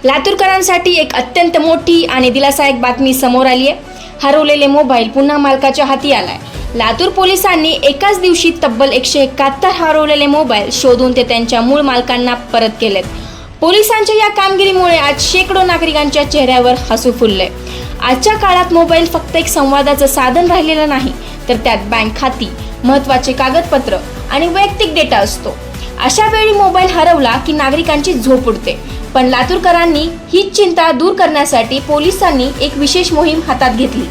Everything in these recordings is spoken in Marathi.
लातूरकरांसाठी एक अत्यंत मोठी आणि दिलासादायक बातमी समोर आली आहे। हरवलेले मोबाईल पुन्हा मालकाच्या हाती आलाय। लातूर पोलिसांनी एकाच दिवशी तब्बल 171 हरवलेले मोबाईल शोधून ते त्यांच्या मूळ मालकांना परत केलेत। पोलिसांच्या या कामगिरीमुळे आज शेकडो नागरिकांच्या चेहऱ्यावर हसू फुलले। आजच्या काळात मोबाईल फक्त एक संवादाचं साधन राहिलेलं नाही, तर त्यात बँक खाती, महत्त्वाचे कागदपत्र आणि वैयक्तिक डेटा असतो। अशा वेळी मोबाईल हरवला की नागरिकांची झोप उडते। पण लातूरकरांनी ही चिंता दूर करण्यासाठी पोलिसांनी एक विशेष मोहीम हातात घेतली।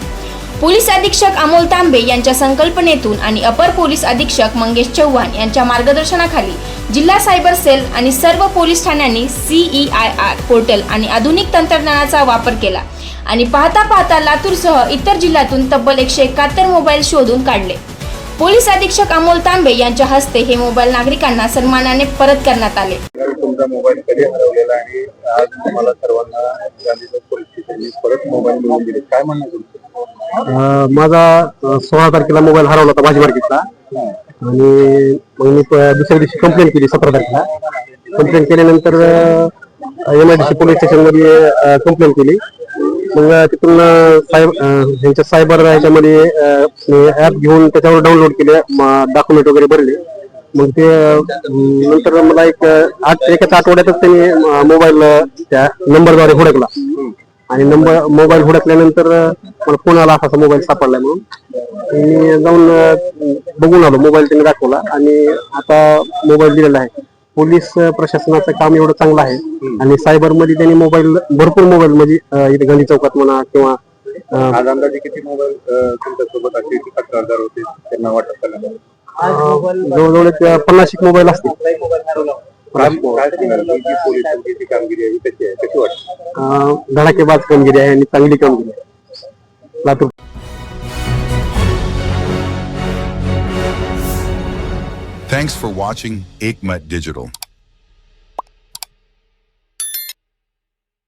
पोलीस अधीक्षक अमोल तांबे यांच्या संकल्पनेतून आणि अपर पोलीस अधीक्षक मंगेश चव्हाण यांच्या मार्गदर्शनाखाली जिल्हा सायबर सेल आणि सर्व पोलीस ठाण्यांनी CEIR पोर्टल आणि आधुनिक तंत्रज्ञानाचा वापर केला आणि पाहता लातूरसह इतर जिल्ह्यातून तब्बल 171 मोबाईल शोधून काढले। पोलीस अधीक्षक अमोल तांबे यांच्या हस्ते हे मोबाईल नागरिकांना सन्मानाने परत करण्यात आले। तुमचा मोबाईल कधी हरवलेला आणि आज तुम्हाला सर्वांना गांधीनगर पोलीस स्टेशनने परत मोबाईल मिळवून दिले, काय म्हणणं तुमचं? माझा 16 तारखेला मोबाईल हरवला होता भाजी मार्केटला आणि मग मी दुसऱ्या दिवशी कंप्लेंट केली 17 तारखेला। कंप्लेंट केल्यानंतर MIDC पोलीस स्टेशन मध्ये कंप्लेंट केली। मग तिथून सायबर ह्याच्यामध्ये ऍप घेऊन त्याच्यावर डाउनलोड केले, डॉक्युमेंट वगैरे भरले। मग ते नंतर मला एकाच आठवड्यातच त्यांनी मोबाईल त्या नंबरद्वारे हुडकला आणि मोबाईल हुडकल्यानंतर मला फोन आला असा मोबाईल सापडलाय म्हणून। मी जाऊन बघून आलो, मोबाईल त्यांनी दाखवला आणि आता मोबाईल दिलेला आहे। पोलीस प्रशासनाचं काम एवढं चांगलं आहे आणि सायबर मध्ये त्यांनी भरपूर मोबाईल म्हणजे इथे गांधी चौकात म्हणा किंवा आज अंदाजे किती मोबाईल तुमच्यासोबत असे तक्रारदार होते त्यांना वाटप करण्यात आलं? जवळजवळ 50 मोबाईल असतील। पोलिसांची कामगिरी आहे कशी वाटते? धडाकेबाज कामगिरी आहे आणि चांगली कामगिरी आहे Latur. Thanks for watching Ekmat Digital.